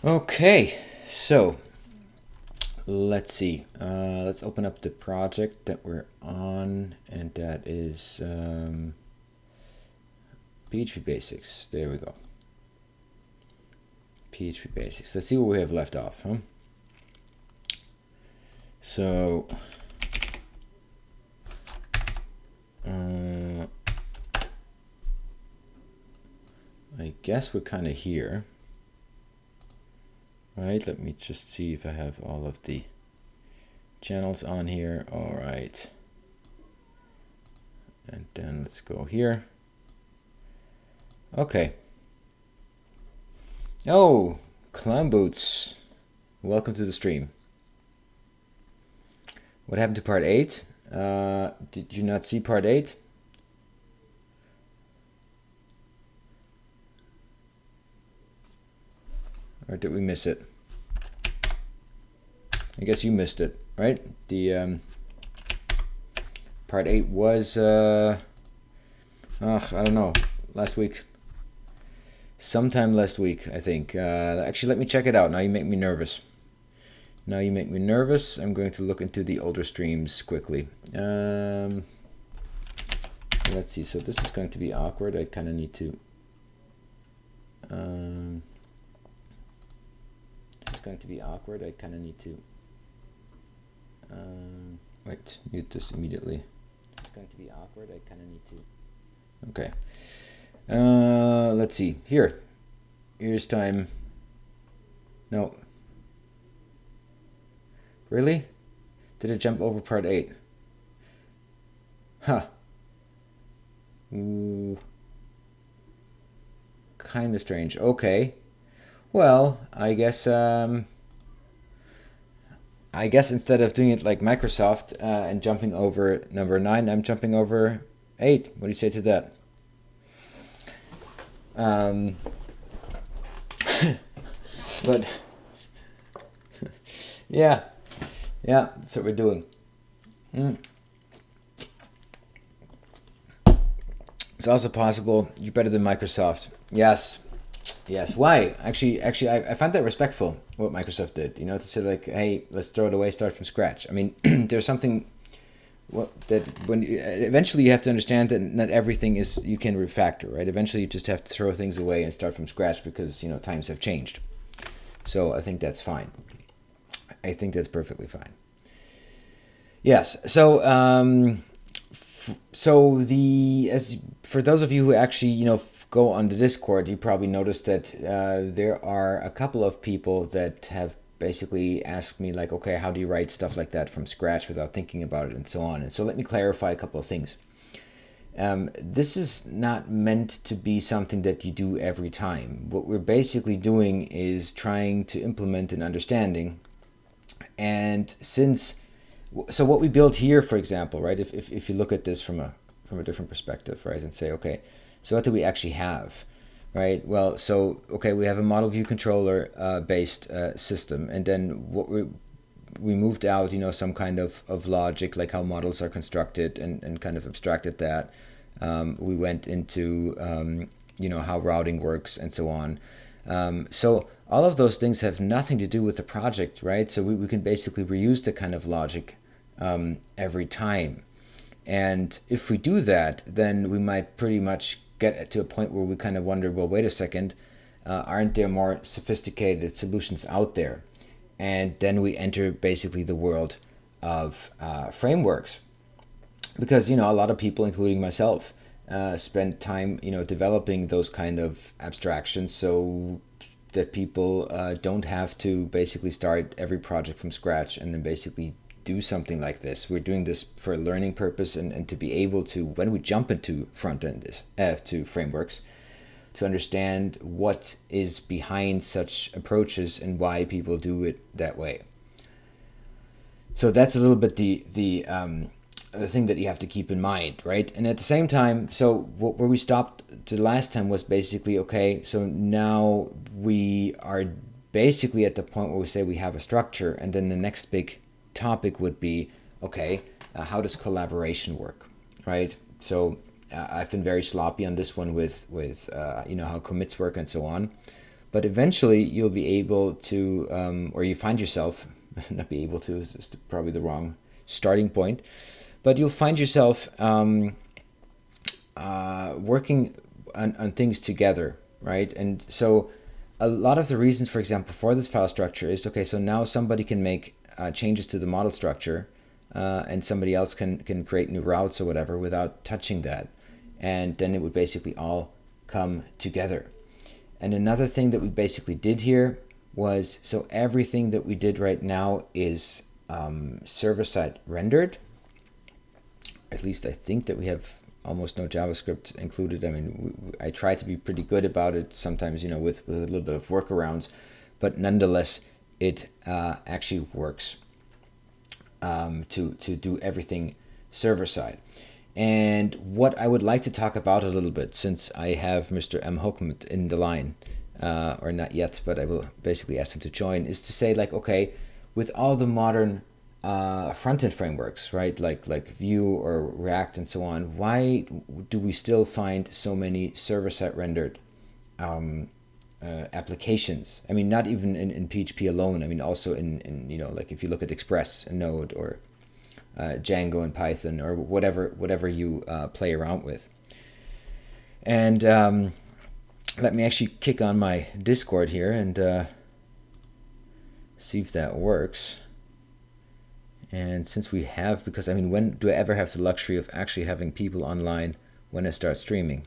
Okay, so let's see. Let's open up the project that we're on, and that is PHP Basics. There we go. PHP Basics. Let's see what we have left off, huh? So, I guess we're kind of here. Right, let me just see if I have all of the channels on here. All right. And then let's go here. Okay. Oh, Clown Boots. Welcome to the stream. What happened to part 8? Did you not see part 8? Or did we miss it? I guess you missed it, right? The part 8 was I don't know, last week. Sometime last week, I think. Actually, let me check it out. Now you make me nervous. Now you make me nervous. I'm going to look into the older streams quickly. Let's see. So this is going to be awkward. I kind of need to. This is going to be awkward. I kind of need to. Wait, mute this immediately. This is going to be awkward. I kind of need to. Okay. Let's see. Here's time. No. Really? Did it jump over part 8? Huh. Ooh. Kind of strange. Okay. Well, I guess instead of doing it like Microsoft and jumping over number 9, I'm jumping over 8. What do you say to that? But yeah, that's what we're doing. It's also possible you're better than Microsoft. Yes. Why? Actually, I find that respectful what Microsoft did. You know, to say like, hey, let's throw it away, start from scratch. I mean, there's something that eventually you have to understand that not everything is you can refactor, right? Eventually, you just have to throw things away and start from scratch because times have changed. So I think that's fine. I think that's perfectly fine. Yes. So for those of you who actually go on the Discord, you probably noticed that there are a couple of people that have basically asked me like, okay, how do you write stuff like that from scratch without thinking about it and so on. And so let me clarify a couple of things. This is not meant to be something that you do every time. What we're basically doing is trying to implement an understanding. And so what we built here, for example, right, if you look at this from a different perspective, right, and say, okay, so what do we actually have, right? Well, so, okay, we have a model view controller based system, and then what we moved out, some kind of logic, like how models are constructed and kind of abstracted that. We went into, how routing works and so on. So all of those things have nothing to do with the project, right? So we can basically reuse the kind of logic every time. And if we do that, then we might pretty much get to a point where we kind of wonder, well, wait a second, aren't there more sophisticated solutions out there? And then we enter basically the world of frameworks. Because, a lot of people, including myself, spend time, developing those kind of abstractions so that people don't have to basically start every project from scratch and then basically do something like this. We're doing this for a learning purpose and to be able to, when we jump into front end, to frameworks, to understand what is behind such approaches and why people do it that way. So that's a little bit the thing that you have to keep in mind, right? And at the same time, so where we stopped the last time was basically, okay, so now we are basically at the point where we say we have a structure, and then the next big topic would be, okay, how does collaboration work, right? So I've been very sloppy on this one with how commits work and so on. But eventually you'll be able to, or you find yourself, not be able to is probably the wrong starting point, but you'll find yourself working on things together, right? And so a lot of the reasons, for example, for this file structure is, okay, so now somebody can make changes to the model structure and somebody else can create new routes or whatever without touching that. And then it would basically all come together. And another thing that we basically did here was, so everything that we did right now is server-side rendered. At least I think that we have almost no JavaScript included. I mean, I try to be pretty good about it sometimes, with a little bit of workarounds, but nonetheless, it actually works to do everything server-side. And what I would like to talk about a little bit, since I have Mr. mhochm in the line, or not yet, but I will basically ask him to join, is to say, like, okay, with all the modern front-end frameworks, right, like Vue or React and so on, why do we still find so many server-side rendered applications? I mean, not even in PHP alone. I mean, also in like if you look at Express and Node or Django and Python or whatever you play around with. And let me actually kick on my Discord here and see if that works. And since we have, because I mean, when do I ever have the luxury of actually having people online when I start streaming?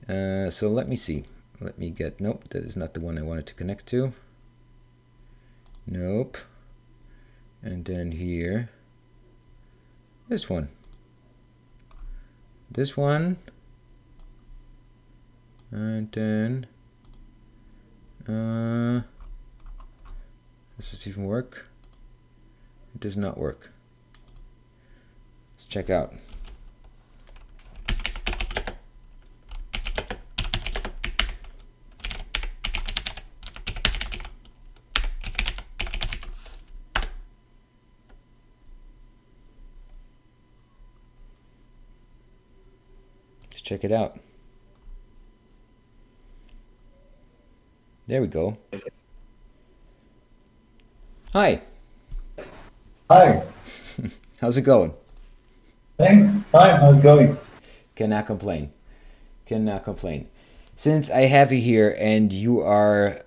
So let me see. Let me get, nope, that is not the one I wanted to connect to. Nope. And then here, this one. This one. And then, does this even work? It does not work. Let's check out. Let's check it out. There we go. Hi. Hi. How's it going? Thanks. Fine. How's it going? Cannot complain. Cannot complain. Since I have you here and you are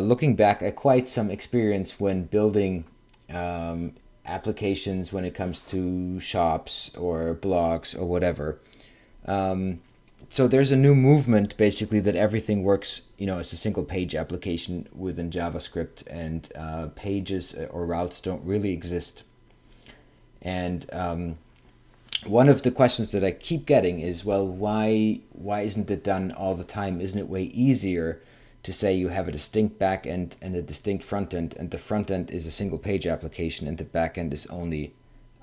looking back at quite some experience when building applications when it comes to shops or blogs or whatever. So there's a new movement basically that everything works, as a single page application within JavaScript, and pages or routes don't really exist. And one of the questions that I keep getting is, well, why isn't it done all the time? Isn't it way easier to say you have a distinct back end and a distinct front end, and the front end is a single page application and the back end is only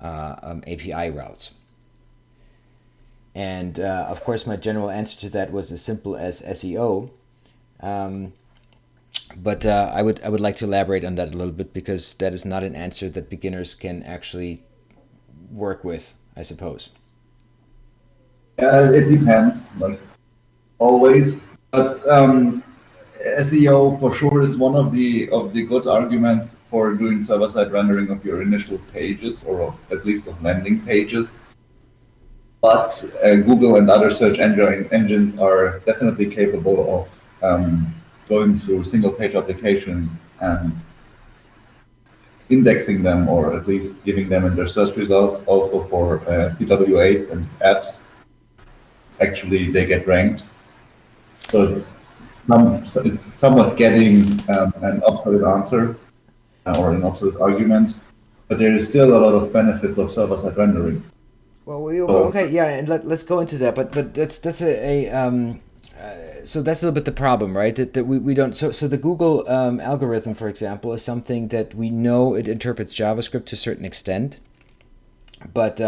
API routes? And of course, my general answer to that was as simple as SEO. But I would like to elaborate on that a little bit, because that is not an answer that beginners can actually work with, I suppose. It depends, like always. But SEO for sure is one of the good arguments for doing server-side rendering of your initial pages, or at least of landing pages. But Google and other search engines are definitely capable of going through single-page applications and indexing them, or at least giving them in their search results. Also for PWAs and apps, actually they get ranked. So it's somewhat getting an obsolete answer or an obsolete argument, but there is still a lot of benefits of server-side rendering. Well, So okay, yeah, and let's go into that. But that's so that's a little bit the problem, right? That we don't. So the Google algorithm, for example, is something that we know it interprets JavaScript to a certain extent, but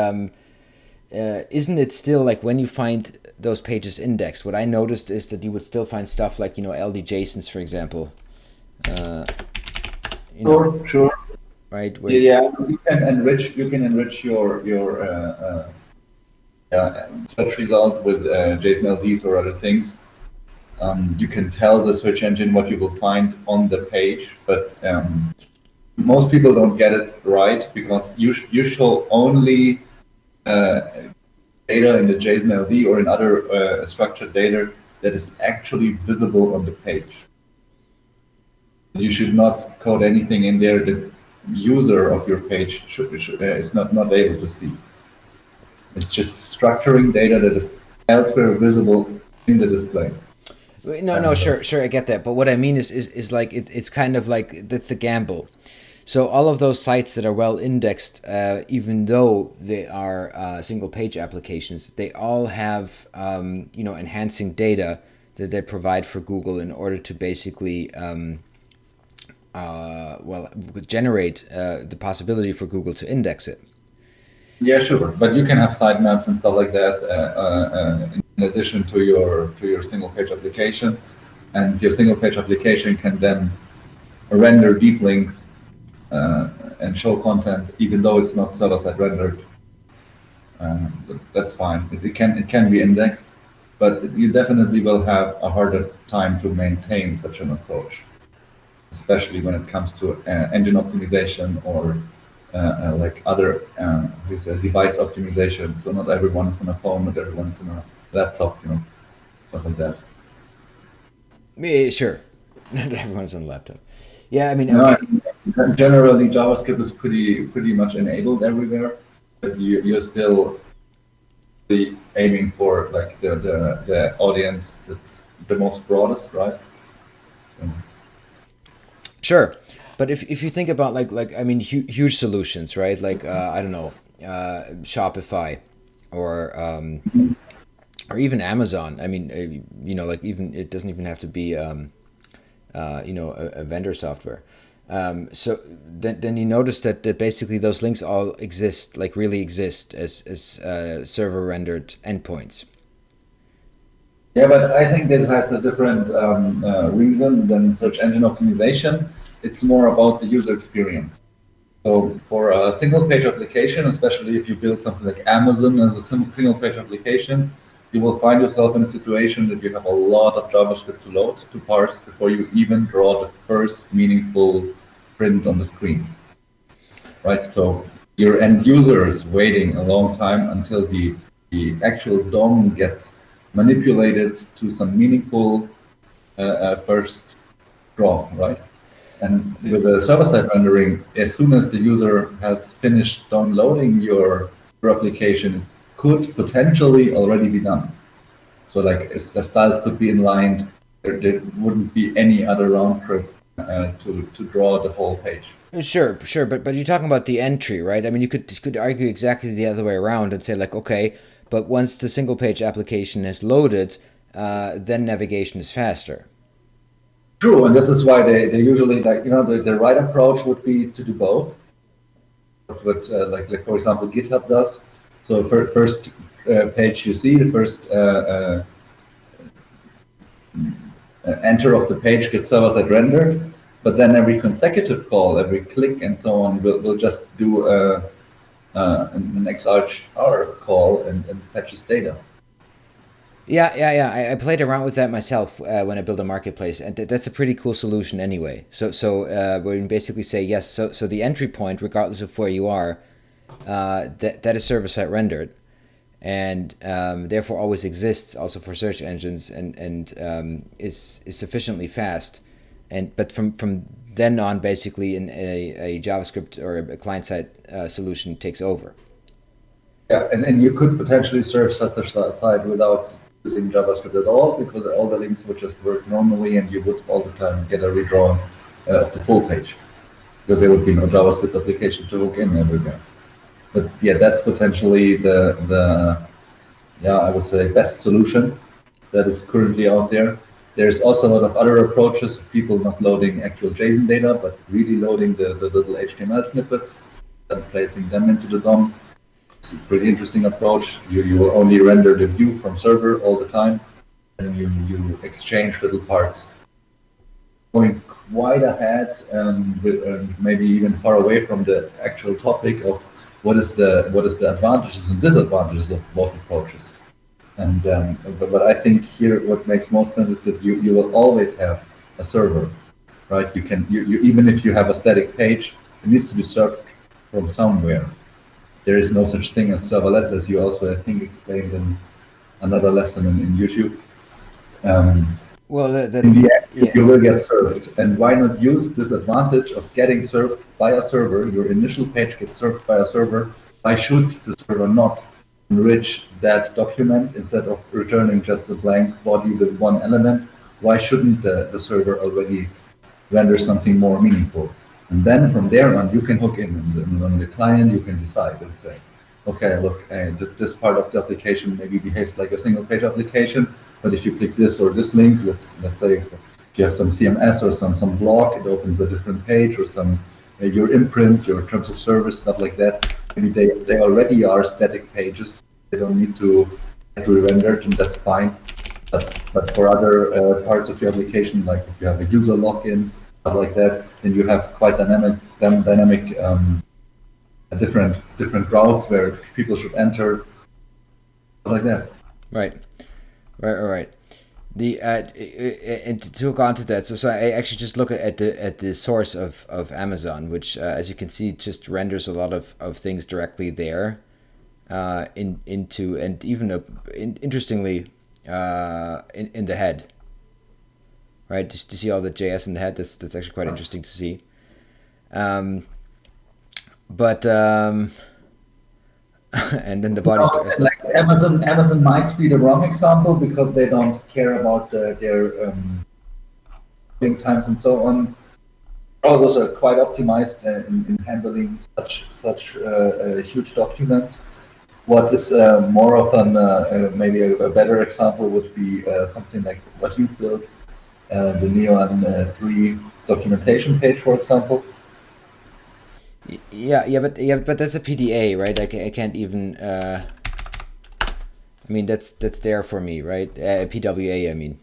isn't it still like when you find those pages indexed? What I noticed is that you would still find stuff like LD-JSONs, for example. sure. Right? Yeah, you can enrich your search result with JSON LDs or other things. You can tell the search engine what you will find on the page, but most people don't get it right because you show only uh, data in the JSON LD or in other structured data that is actually visible on the page. You should not code anything in there that user of your page is not able to see. It's just structuring data that is elsewhere visible in the display. No, no, And sure, sure, I get that. But what I mean is like it's kind of like that's a gamble. So all of those sites that are well indexed, even though they are single page applications, they all have enhancing data that they provide for Google in order to basically generate the possibility for Google to index it. yeah, sure, but you can have sitemaps and stuff like that in addition to your single page application, and your single page application can then render deep links and show content even though it's not server side rendered. That's fine. It can be indexed, but you definitely will have a harder time to maintain such an approach, especially when it comes to engine optimization or like other device optimization. So not everyone is on a phone, not everyone is on a laptop, stuff like that. Yeah, sure, not everyone's on a laptop. Yeah, I mean, No, okay, generally JavaScript is pretty much enabled everywhere, but you're still aiming for like the audience that's the most broadest, right? So, sure. But if you think about like I mean huge solutions, right? Like I don't know, Shopify, or or even Amazon. I mean, like even it doesn't even have to be a vendor software. So then you notice that basically those links all exist, like really exist as server rendered endpoints. yeah, but I think that has a different reason than search engine optimization. It's more about the user experience. So for a single page application, especially if you build something like Amazon as a single page application, you will find yourself in a situation that you have a lot of JavaScript to load, to parse before you even draw the first meaningful print on the screen, right? So your end user is waiting a long time until the actual DOM gets manipulated to some meaningful first draw, right? And with the server-side rendering, as soon as the user has finished downloading your application, it could potentially already be done. So like the styles could be inlined. There wouldn't be any other round trip to draw the whole page. Sure, sure, but you're talking about the entry, right? I mean, you could argue exactly the other way around and say like, okay, but once the single page application is loaded, then navigation is faster. True, and this is why they usually like the right approach would be to do both. What like for example GitHub does. So first page you see the first enter of the page gets server-side rendered, but then every consecutive call, every click, and so on will just do an XR call and fetches data. Yeah, yeah, yeah. I played around with that myself when I built a marketplace, and that's a pretty cool solution anyway. So we can basically say yes. So the entry point, regardless of where you are, that is server side rendered, and therefore always exists also for search engines, and is sufficiently fast. And but from then on, basically, a JavaScript or a client side solution takes over. Yeah, and you could potentially serve such a site without using JavaScript at all because all the links would just work normally and you would all the time get a redrawn of the full page because there would be no JavaScript application to hook in everywhere. But yeah, that's potentially the yeah, I would say best solution that is currently out there. There's also a lot of other approaches of people not loading actual JSON data, but really loading the little HTML snippets and placing them into the DOM. It's a pretty interesting approach. You will only render the view from server all the time, and you exchange little parts. Going quite ahead, maybe even far away from the actual topic of what is the advantages and disadvantages of both approaches. But I think here what makes most sense is that you will always have a server, right? You even if you have a static page, it needs to be served from somewhere. There is no such thing as serverless, as you also I think explained in another lesson in YouTube. Um, Well, in the end, yeah. you will get served. And why not use this advantage of getting served by a server? Your initial page gets served by a server. Why should the server not enrich that document instead of returning just a blank body with one element? Why shouldn't the server already render something more meaningful? And then from there on, you can hook in, and on the client, you can decide and say, okay, look, this part of the application maybe behaves like a single page application, but if you click this or this link, let's say if you have some CMS or some blog, it opens a different page or some your imprint, your terms of service, stuff like that. Maybe they already are static pages. They don't need to be rendered, and that's fine. But for other parts of your application, like if you have a user login, stuff like that, then you have quite dynamic different routes where people should enter, stuff like that. Right. Right. The and to hook on to that, so I actually just look at the source of Amazon, which as you can see just renders a lot of things directly there, into and even interestingly in the head, right? Just to see all the JS in the head, that's actually quite interesting to see. Um, but and then the body No, like Amazon might be the wrong example because they don't care about their loading times and so on. Browsers are quite optimized in handling such huge documents. What is more of an maybe a better example would be something like what you've built, the Neon 3 documentation page, for example. but that's a PDA, right? I can't even. I mean, that's there for me, right? PWA, I mean.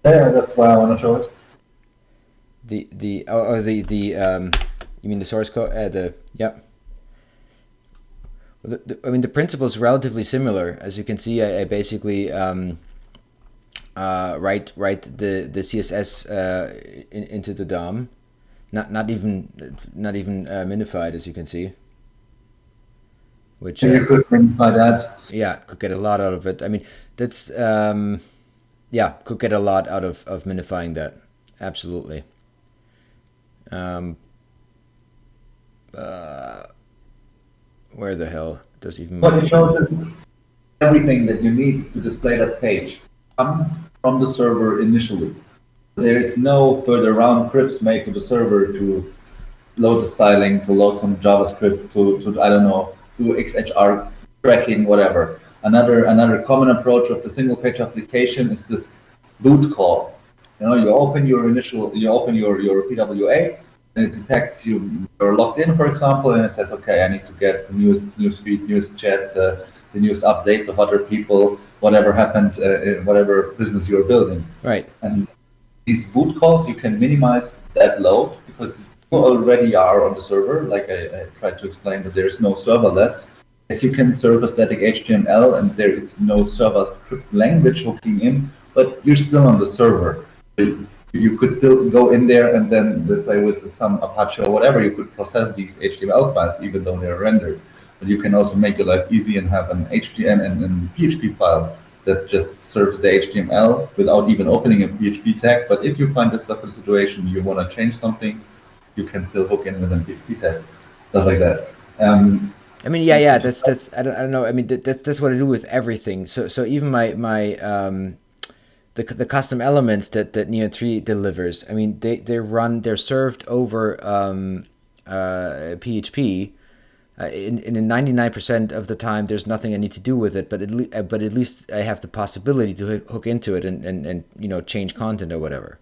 Yeah, that's why I want to show it. The you mean the source code? The yep. I mean, the principle is relatively similar. As you can see, I basically write the CSS into the DOM, not even minified, as you can see. Which You could minify that. yeah, could get a lot out of it. I mean, that's yeah, could get a lot out of minifying that. Absolutely. Um, where the hell does even What it shows is everything that you need to display that page comes from the server initially. There is no further round trips made to the server to load the styling, to load some JavaScript, to I don't know, do XHR tracking, whatever. Another common approach of the single page application is this boot call. You know, you open your PWA, and it detects you're logged in, for example, and it says, okay, I need to get the newest news feed, newest chat, the newest updates of other people, whatever happened, in whatever business you're building. right? And these boot calls, you can minimize that load because you already are on the server. Like I tried to explain that there is no serverless. Yes, you can serve a static HTML and there is no server script language hooking in, but you're still on the server. You could still go in there and then, let's say with some Apache or whatever, you could process these HTML files even though they're rendered. But you can also make your life easy and have an HTML and PHP file that just serves the HTML without even opening a PHP tag. But if you find yourself in a situation you want to change something, you can still hook in with a PHP tag, stuff like that. I mean, yeah. That's I don't know. I mean, that's what I do with everything. So even my the custom elements that Neon 3 delivers. I mean, they're served over PHP. In 99% of the time, there's nothing I need to do with it, but at least I have the possibility to hook into it and change content or whatever.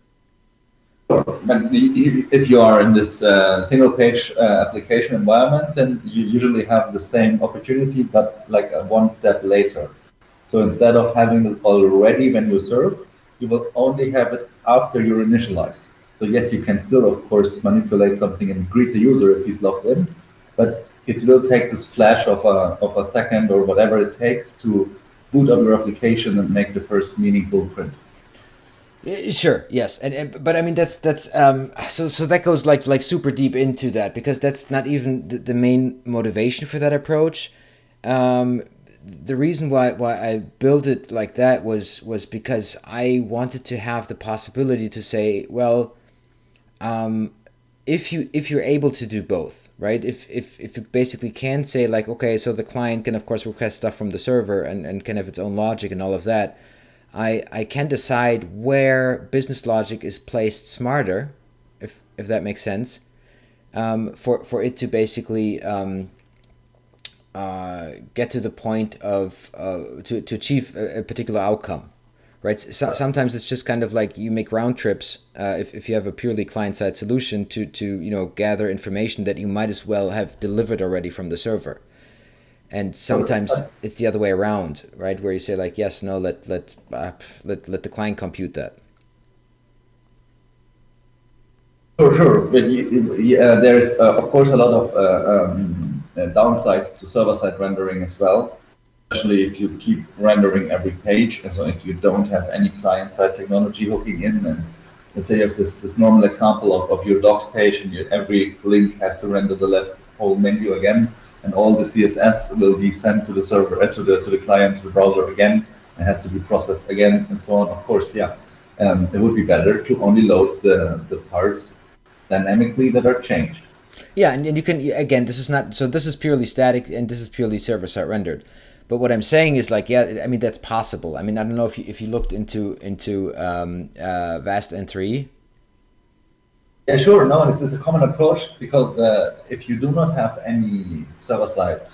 But if you are in this single page application environment, then you usually have the same opportunity, but like one step later. So instead of having it already when you serve, you will only have it after you're initialized. So yes, you can still, of course, manipulate something and greet the user if he's logged in, but it will take this flash of a second or whatever it takes to, let's say, with some Apache or whatever, to process these HTML files. And these boot calls, you can minimize that load because you already are on the server. So you could still go in there and then, let's say with some Apache or whatever, you could process these HTML files even though they're rendered. But you can also make your life easy and have an HTML and PHP tag. But if you find yourself in a situation you want to change something, you can still hook in with an PHP tag, stuff like that. boot up your application and make the first meaningful print. Sure, yes, and but I mean that's so that goes like super deep into that, because that's not even the main motivation for that approach. The reason why I built it like that was because I wanted to have the possibility to say, well, if you're able to do both, right? If you basically can say like, okay, so the client can of course request stuff from the server and can have its own logic and all of that. I can decide where business logic is placed smarter, if that makes sense, for it to basically get to the point of to achieve a particular outcome, right? So, sometimes it's just kind of like you make round trips, if you have a purely client-side solution to gather information that you might as well have delivered already from the server. And sometimes it's the other way around, right? Where you say like, yes, no, let the client compute that. Sure. But there's of course a lot of downsides to server-side rendering as well, especially if you keep rendering every page. And so if you don't have any client-side technology hooking in, and let's say you have this normal example of your docs page, and every link has to render the left whole menu again, and all the CSS will be sent to the server, to the client, to the browser again, and has to be processed again, and so on. Of course, yeah, it would be better to only load the parts dynamically that are changed. Yeah, and you can, again, this is not, so this is purely static and this is purely server-side rendered. But what I'm saying is like, yeah, I mean that's possible. I mean, I don't know if you looked into Vast N3. Yeah, sure. No, this is a common approach because if you do not have any server-side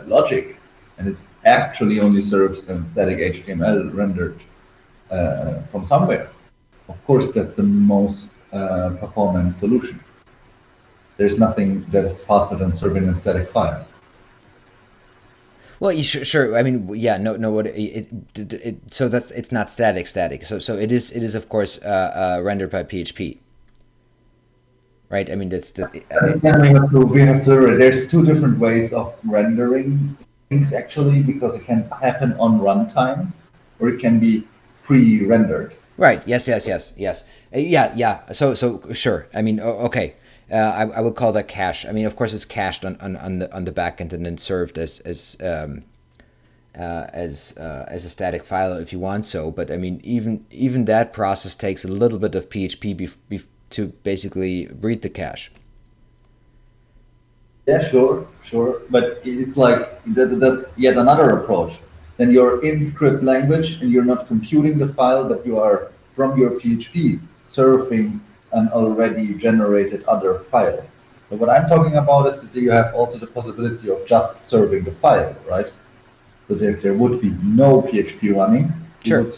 logic, and it actually only serves in static HTML rendered from somewhere, of course, that's the most performance solution. There's nothing that is faster than serving a static file. Well, sure. I mean, yeah, no. What so that's it's not static. So it is of course rendered by PHP, right? I mean that's the. Then there's two different ways of rendering things actually, because it can happen on runtime or it can be pre-rendered. Right. Yes. Yeah. So sure. I mean, okay. I would call that cache. I mean, of course, it's cached on the back end and then served as a static file if you want so. But I mean, even that process takes a little bit of PHP to basically read the cache. Yeah, sure. But it's like that's yet another approach. Then you're in script language and you're not computing the file, but you are from your PHP surfing an already generated other file. But what I'm talking about is that you have also the possibility of just serving the file, right? So there would be no PHP running. You Sure. would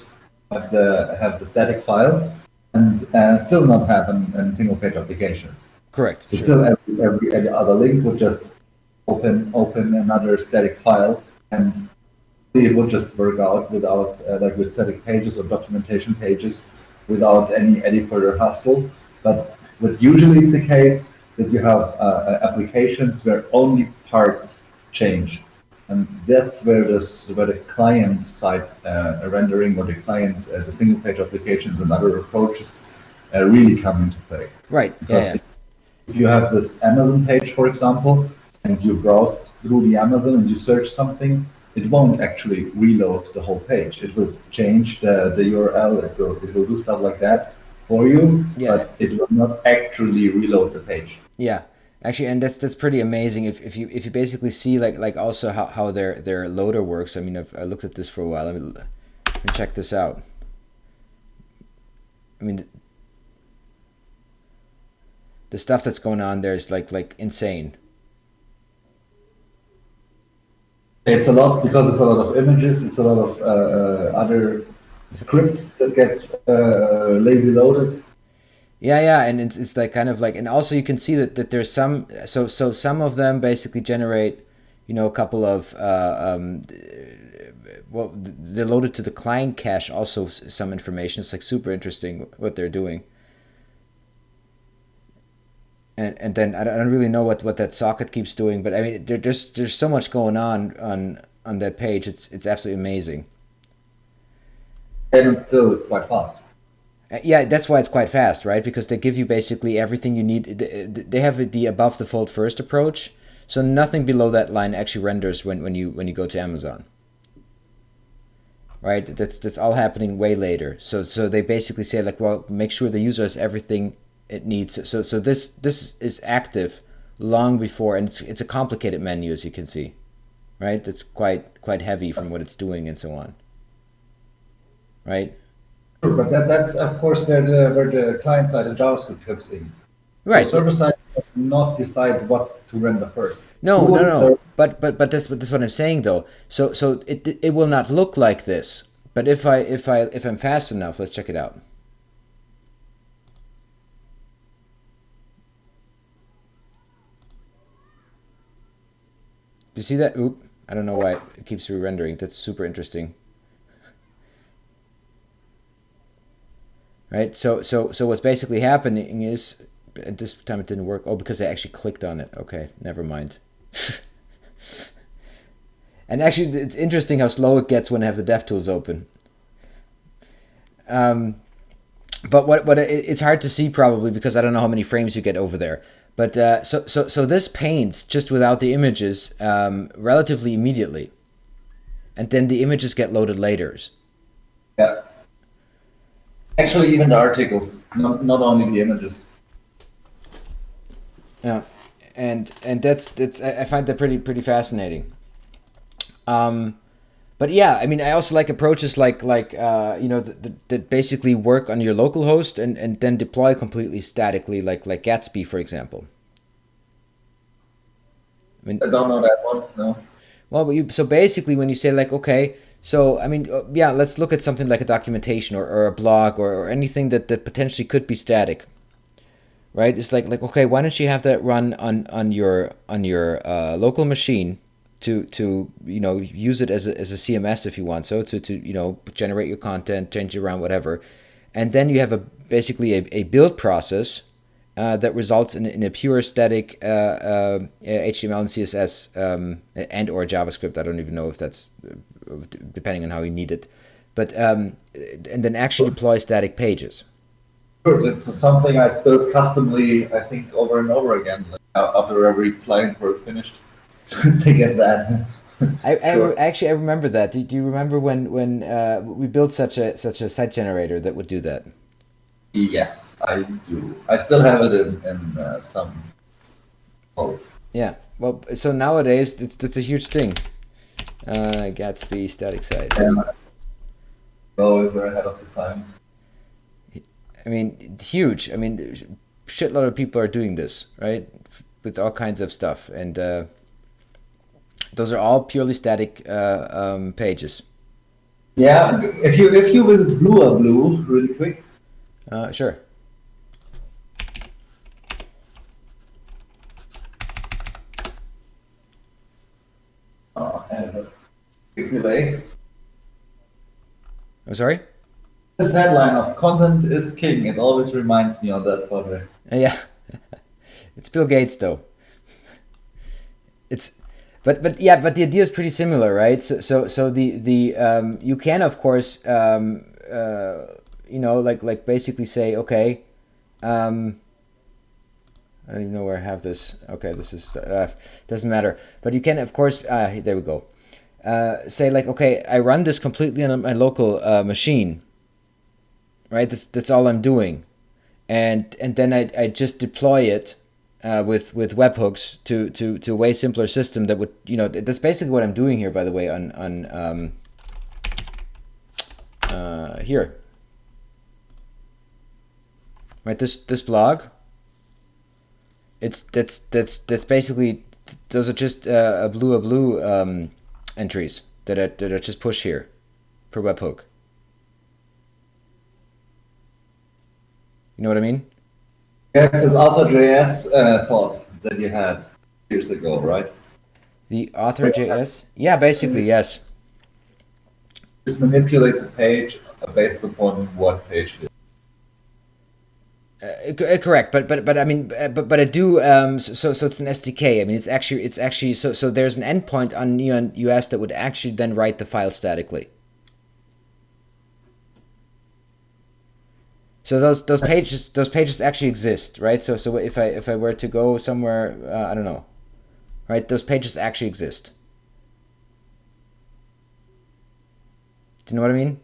have the static file and still not have a single page application. Correct. So Sure. still every other link would just open another static file, and it would just work out without like with static pages or documentation pages without any further hassle. But what usually is the case that you have applications where only parts change, and that's where the client side rendering or the single page applications and other approaches really come into play. Right. Because Yeah. if you have this Amazon page, for example, and you browse through the Amazon and you search something, it won't actually reload the whole page. It will change the URL, it will do stuff like that for you, Yeah. but it will not actually reload the page. Yeah, actually, and that's pretty amazing. If you basically see like also how their loader works. I mean, I looked at this for a while. Let me check this out. I mean, the stuff that's going on there is like insane. It's a lot because it's a lot of images, it's a lot of other scripts that gets lazy loaded. Yeah, and it's like kind of like, and also you can see that there's some, so some of them basically generate, a couple of well, they're loaded to the client cache also some information. It's like super interesting what they're doing. And then I don't really know what that socket keeps doing, but I mean there's so much going on on that page, it's absolutely amazing. And it's still quite fast. Yeah, that's why it's quite fast, right? Because they give you basically everything you need. They have the above the fold first approach, so nothing below that line actually renders when you go to Amazon, right? That's all happening way later. So they basically say like, well, make sure the user has everything it needs. So this is active long before, and it's a complicated menu, as you can see, right? It's quite heavy from what it's doing and so on, right? But that's of course where the client side of JavaScript hooks in. So Right. server side does not decide what to render first. No, Who no, would no. serve? But that's what I'm saying though. So it will not look like this. But if I'm fast enough, let's check it out. Do you see that? Oop! I don't know why it keeps re-rendering. That's super interesting. Right. So what's basically happening is, at this time it didn't work. Oh, because I actually clicked on it. Okay, never mind. And actually, it's interesting how slow it gets when I have the DevTools open. But what it's hard to see probably because I don't know how many frames you get over there. But so this paints just without the images relatively immediately, and then the images get loaded later. Yeah. Actually, even the articles, not only the images. Yeah, and that's I find that pretty fascinating. But yeah, I mean, I also like approaches like that basically work on your local host and then deploy completely statically, like Gatsby, for example. I mean, I don't know that one. No. well, so basically when you say like, okay, so I mean, yeah, let's look at something like a documentation or a blog or anything that potentially could be static, right? It's like okay, why don't you have that run on your local machine to use it as a CMS if you want, so to generate your content, change it around, whatever, and then you have basically a build process that results in a pure static HTML and CSS and or JavaScript. I don't even know if that's depending on how you need it, but and then actually deploy static pages. Sure, it's something I've built customly, I think, over and over again, like, after every client work finished to get that. Sure. Actually I remember that. Do you remember when we built such a site generator that would do that? Yes, I do. I still have it in some code. Yeah. Well, so nowadays that's a huge thing. Gatsby static site. Yeah, always we're ahead of the time. I mean, it's huge. I mean, shitload of people are doing this, right? With all kinds of stuff, and those are all purely static pages. Yeah, if you visit Blue really quick. Sure. And a quick delay. I'm sorry. This headline of "Content is King." It always reminds me of that project. Yeah, it's Bill Gates though. It's, but yeah, but the idea is pretty similar, right? So the you can of course like basically say okay, I don't even know where I have this. Okay, this is doesn't matter. But you can of course there we go. Say like okay, I run this completely on my local machine. Right, that's all I'm doing, and then I just deploy it with webhooks to a way simpler system that would that's basically what I'm doing here, by the way, on here, right, this blog. That's basically those are just a blue entries that I just push here per webhook. You know what I mean? Yeah, it's this author.js thought that you had years ago, right? The author.js? Yeah, basically, yes. Just manipulate the page based upon what page it is. Correct, but I mean, but I do. So it's an SDK. I mean, it's actually so there's an endpoint on Neon US that would actually then write the file statically. So those pages actually exist, right? So if I were to go somewhere, I don't know, right? Those pages actually exist. Do you know what I mean?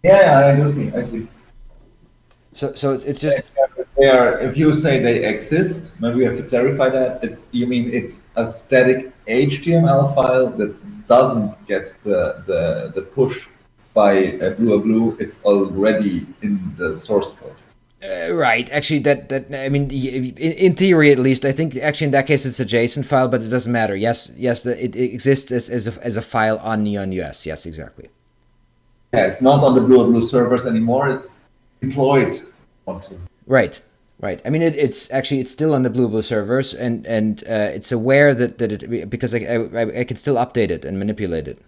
Yeah, yeah, I do see. I see. So it's just They are, if you say they exist, maybe we have to clarify that. It's, you mean it's a static HTML file that doesn't get the push by Blue. It's already in the source code. right. Actually, that I mean, in theory at least, I think actually in that case it's a JSON file, but it doesn't matter. Yes, it exists as a file on Neon US. Yes, exactly. Yeah, it's not on the Blue servers anymore. It's deployed onto. Right, right. I mean, it's still on the Blue servers, and it's aware that it because I can still update it and manipulate it.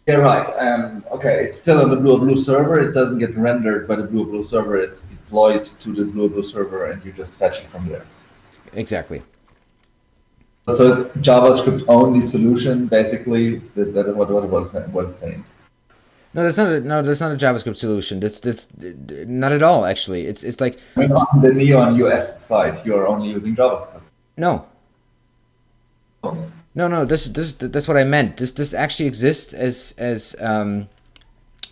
Yeah, right. Okay, it's still on the Blue server. It doesn't get rendered by the Blue server. It's deployed to the Blue server, and you just fetch it from there. Exactly. So it's JavaScript only solution, basically. That is what it's saying. No, that's not a JavaScript solution. That's not at all. Actually, it's like I mean, on the Neon US side, you're only using JavaScript. no, no. This that's what I meant. This actually exists as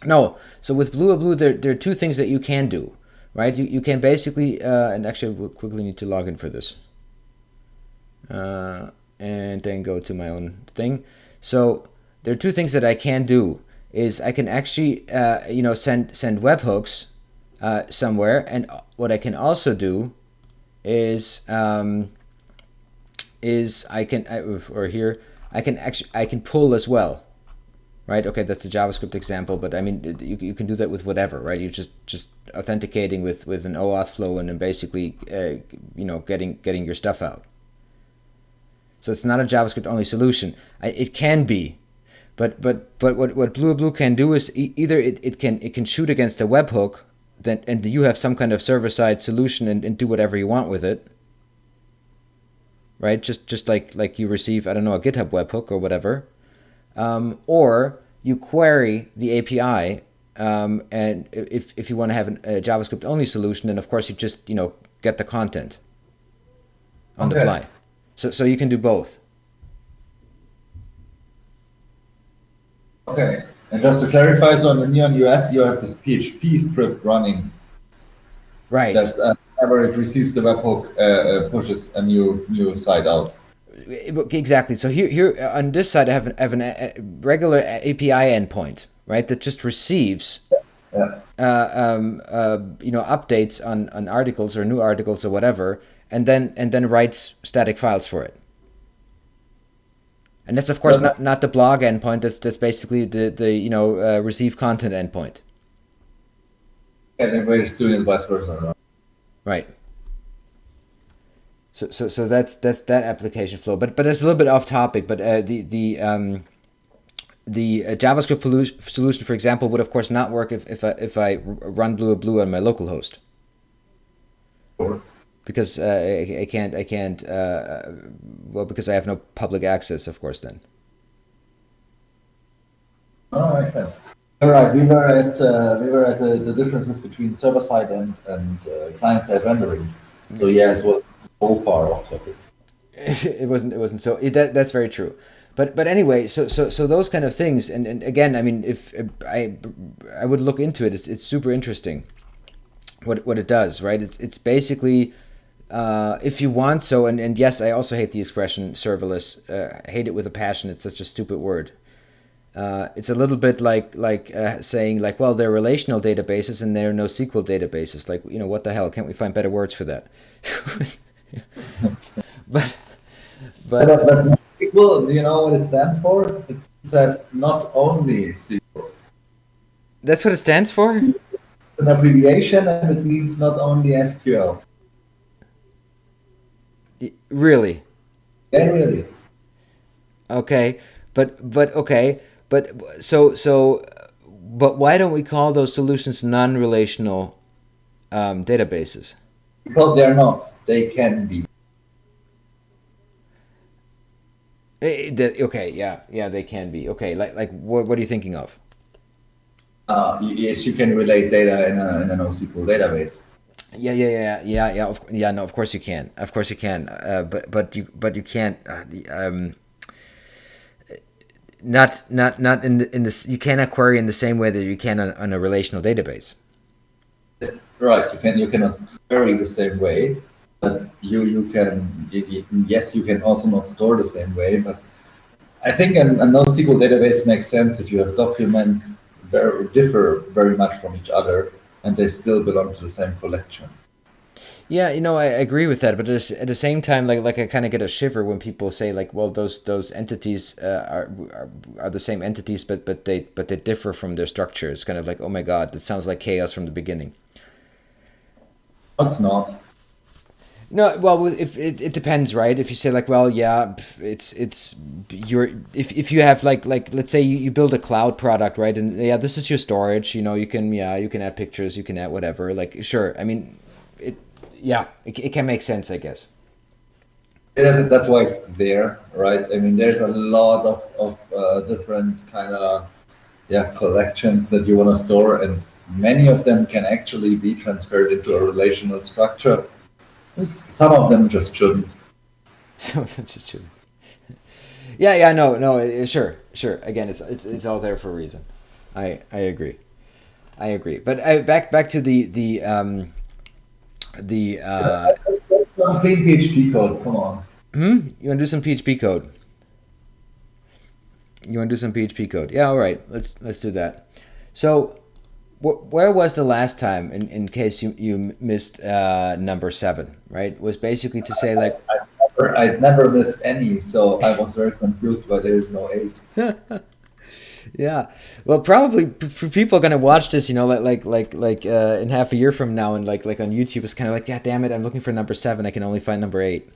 no. So with Blue, there are two things that you can do, right? You can basically and actually we'll quickly need to log in for this, and then go to my own thing. So there are two things that I can do. Is I can actually send webhooks somewhere, and what I can also do is or here I can pull as well, right? Okay, that's a JavaScript example, but I mean you can do that with whatever, right? You're just authenticating with an OAuth flow and then basically getting your stuff out. So it's not a JavaScript only solution. It can be. But what Blue can do is either it can shoot against a webhook, then and you have some kind of server side solution and do whatever you want with it, right? Just like you receive, I don't know, a GitHub webhook or whatever, or you query the API, and if you want to have a JavaScript only solution, then of course you just get the content on the fly. So you can do both. Okay, and just to clarify, so on the Neon US, you have this PHP script running. Right. That whenever it receives the webhook, pushes a new site out. Exactly. So here on this side, I have a regular API endpoint, right? That just receives, updates on articles or new articles or whatever, and then writes static files for it. And that's of course not the blog endpoint. That's basically the receive content endpoint. And then various students, vice versa. Right. So that's that application flow. But it's a little bit off topic. But the JavaScript solution, for example, would of course not work if I run Blue on my local host. Sure. Because I can't because I have no public access, of course. Then. Oh, makes sense. All right, we were at the differences between server side and client side rendering. So yeah, it was so far off topic. It wasn't so. That's very true. But anyway, so those kind of things, and again, I mean, if I would look into it, it's super interesting. What it does, right? It's basically. If you want so, and yes, I also hate the expression serverless. I hate it with a passion. It's such a stupid word. It's a little bit like saying like, well, there are relational databases and there are NoSQL databases. Like, what the hell? Can't we find better words for that? but SQL, do you know what it stands for? It says not only SQL. That's what it stands for? It's an abbreviation and it means not only SQL. Really? Yeah, really. Okay, but okay, but so but why don't we call those solutions non-relational databases? Because they are not. They can be. Okay, yeah, yeah, they can be. Okay, like what are you thinking of? Yes, you can relate data in a NoSQL database. Yeah. No, of course you can. Of course you can. But you can't. Not in this. You cannot query in the same way that you can on a relational database. Yes, right. You cannot query the same way, but yes, you can also not store the same way. But I think a NoSQL database makes sense if you have documents that differ very much from each other and they still belong to the same collection. Yeah, I agree with that, but at the same time, like I kind of get a shiver when people say like, well, those entities are the same entities, but they differ from their structure. It's kind of like, oh my God, that sounds like chaos from the beginning. It's not. No, well, if it depends, right? If you say like, well, yeah, it's your if you have like let's say you build a cloud product, right? And yeah, this is your storage. You can add pictures, you can add whatever. Like, sure, I mean, it yeah, it can make sense, I guess. That's why it's there, right? I mean, there's a lot of different kind of collections that you want to store, and many of them can actually be transferred into a relational structure. Some of them just shouldn't. So that's true. Yeah, no, sure. Again, it's all there for a reason. I agree. I agree. But back to the Some clean PHP code, come on. you want to do some PHP code? You want to do some PHP code? Yeah, all right. Let's do that. So, where was the last time, in case you missed number 7, right? Was basically to say like, I never miss any, so I was very confused why there is no eight. yeah. Well, probably people are gonna watch this, in half a year from now, and like on YouTube, it's kind of like, yeah, damn it, I'm looking for number 7. I can only find number 8.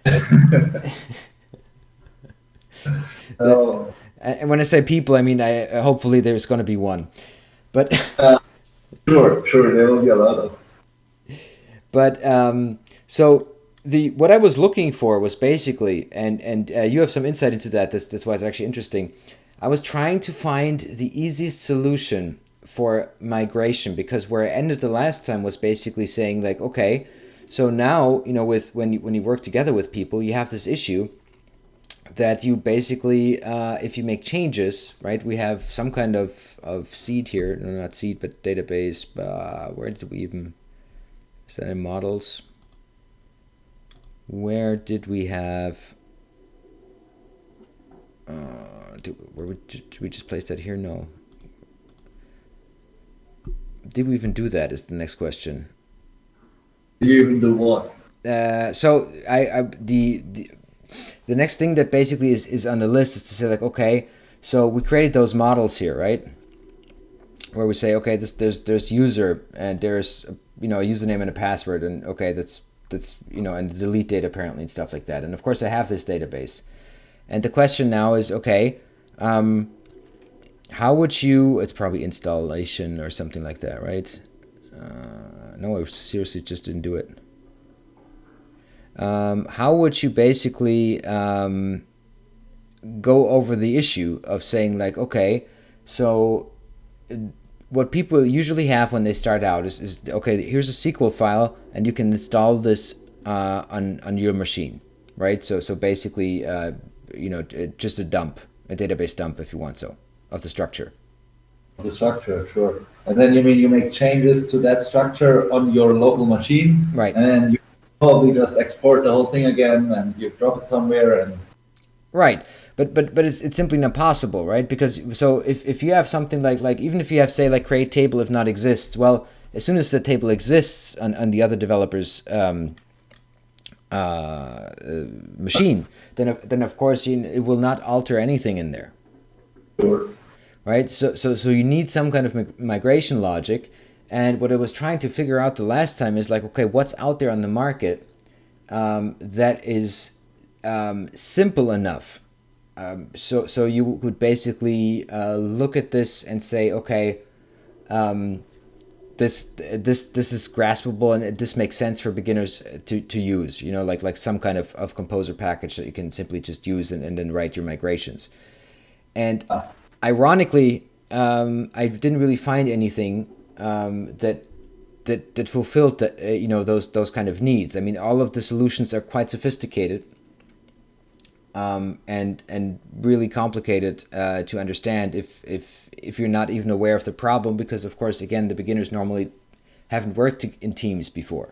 That, Oh, and when I say people, I mean I hopefully there's gonna be one, but uh, sure, there will be a lot of. but so the what I was looking for was basically, and you have some insight into that. That's why it's actually interesting. I was trying to find the easiest solution for migration, because where I ended the last time was basically saying like, okay, so now with when you work together with people, you have this issue that you basically if you make changes, right? We have some kind of seed here, no, not seed, but database. Where did we even? Is that in models? Where did we have? Did we just place that here? No. Did we even do that? Is the next question. You even do what? So the next thing that basically is on the list is to say like, okay, so we created those models here, right? Where we say, okay, there's user, and there's a username and a password, and okay, that's and the delete date apparently, and stuff like that. And of course I have this database, and the question now is, okay, how would you? It's probably installation or something like that, right? No, I seriously just didn't do it. How would you basically go over the issue of saying like, okay, so what people usually have when they start out is okay, here's a SQL file, and you can install this on your machine, right? So basically, just a database dump, if you want, so of the structure. The structure, sure. And then you mean you make changes to that structure on your local machine, Right. and then you probably just export the whole thing again, and you drop it somewhere, and Right. But it's simply not possible, right? Because so if you have something like even if you have, say, like create table if not exists, well, as soon as the table exists on the other developer's machine, then of course it will not alter anything in there, sure. right? So you need some kind of migration logic. And what I was trying to figure out the last time is like, okay, what's out there on the market that is simple enough. So you would basically look at this and say, okay, this is graspable and this makes sense for beginners to use. You know, like some kind of composer package that you can simply just use and then write your migrations. And ironically, I didn't really find anything that fulfilled those kind of needs. I mean, all of the solutions are quite sophisticated, and really complicated to understand if you're not even aware of the problem, because of course, again, the beginners normally haven't worked in teams before.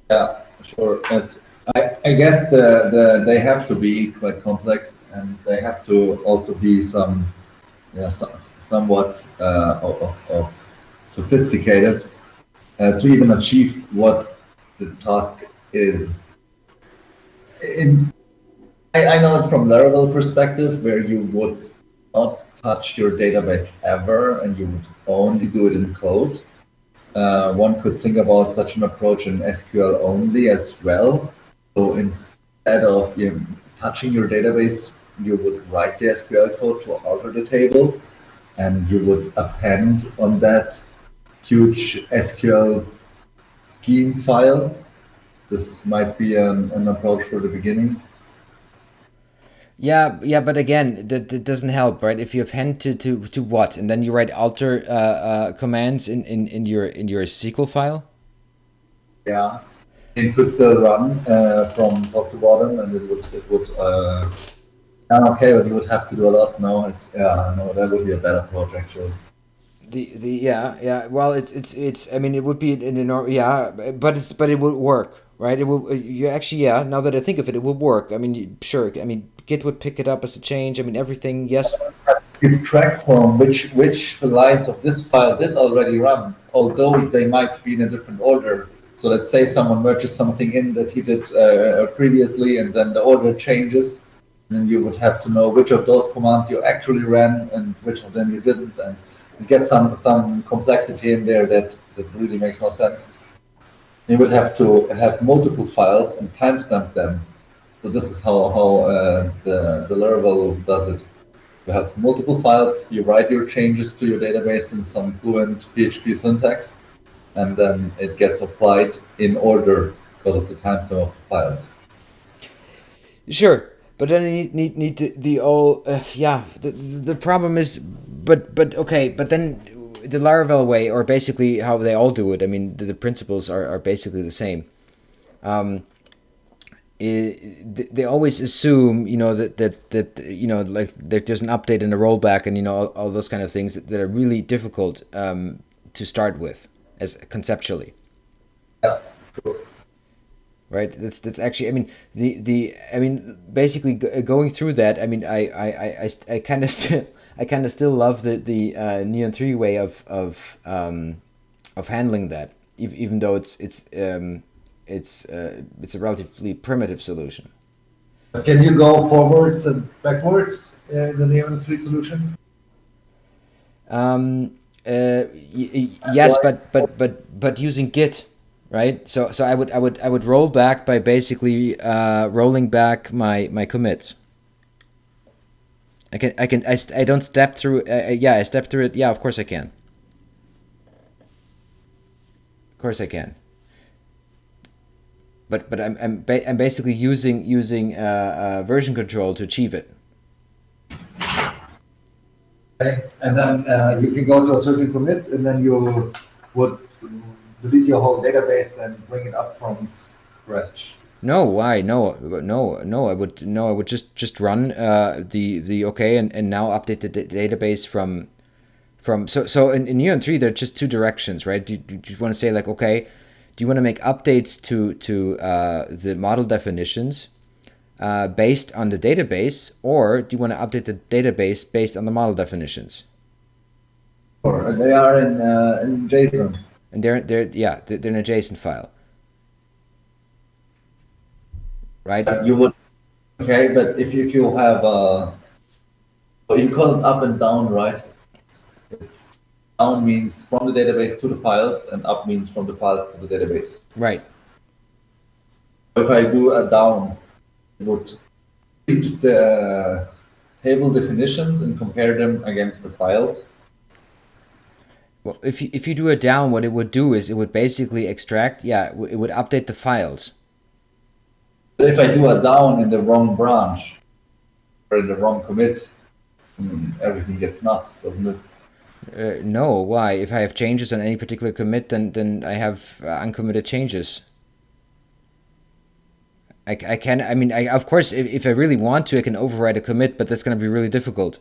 Yeah, sure. I guess they have to be quite complex, and they have to also be somewhat of sophisticated to even achieve what the task is. In, I know it from Laravel perspective, where you would not touch your database ever, and you would only do it in code. One could think about such an approach in SQL only as well. So instead of touching your database, you would write the SQL code to alter the table, and you would append on that huge SQL scheme file. This might be an approach for the beginning. Yeah, but again, that doesn't help, right? If you append to what, and then you write alter commands in your SQL file. Yeah, it could still run from top to bottom, and it would. Yeah, okay, but you would have to do a lot. No, no, that would be a better approach actually. The yeah, well, it's I mean, it would be an enormous, yeah, but it would work, right? It will, you actually, yeah, now that I think of it, it would work. I mean, sure, I mean, Git would pick it up as a change. I mean, everything, yes. Keep track from which lines of this file did already run, although they might be in a different order. So let's say someone merges something in that he did previously, and then the order changes. Then you would have to know which of those commands you actually ran and which of them you didn't, and you get some complexity in there that really makes no sense. You would have to have multiple files and timestamp them. So this is how the Laravel does it. You have multiple files, you write your changes to your database in some fluent PHP syntax, and then it gets applied in order because of the timestamp of the files. Sure, but then you need to the all yeah. The problem is, but okay, but then the Laravel way, or basically how they all do it. I mean, the principles are basically the same. They always assume, that like there's an update and a rollback, and all those kind of things that are really difficult to start with as conceptually. Yeah, sure. Right, that's actually, I mean, the I mean, basically going through that, I mean, I kind of still love the Neon 3 way of handling that, even though it's a relatively primitive solution. Can you go forwards and backwards in the Neon 3 solution? Yes, but using Git, right? So I would roll back by basically rolling back my commits. I don't step through. Yeah, I step through it. Yeah, of course I can. Of course I can. But I'm basically using version control to achieve it. Okay. And then you can go to a certain commit, and then you would delete your whole database and bring it up from scratch. No, why? No. I would just run the okay, and now update the database from so in Neon 3 there are just two directions, right? Do you want to say like, okay, do you want to make updates to the model definitions based on the database, or do you want to update the database based on the model definitions? Or they are in JSON. And they're in a JSON file, right? You would okay, but if you have you call it up and down, right? It's down means from the database to the files, and up means from the files to the database. Right. If I do a down, it would read the table definitions and compare them against the files. Well, if you do a down, what it would do is it would basically extract. Yeah, it would update the files. But if I do a down in the wrong branch or in the wrong commit, everything gets nuts, doesn't it? No, why? If I have changes on any particular commit, then I have uncommitted changes. I can. I mean, of course, if I really want to, I can override a commit, but that's going to be really difficult.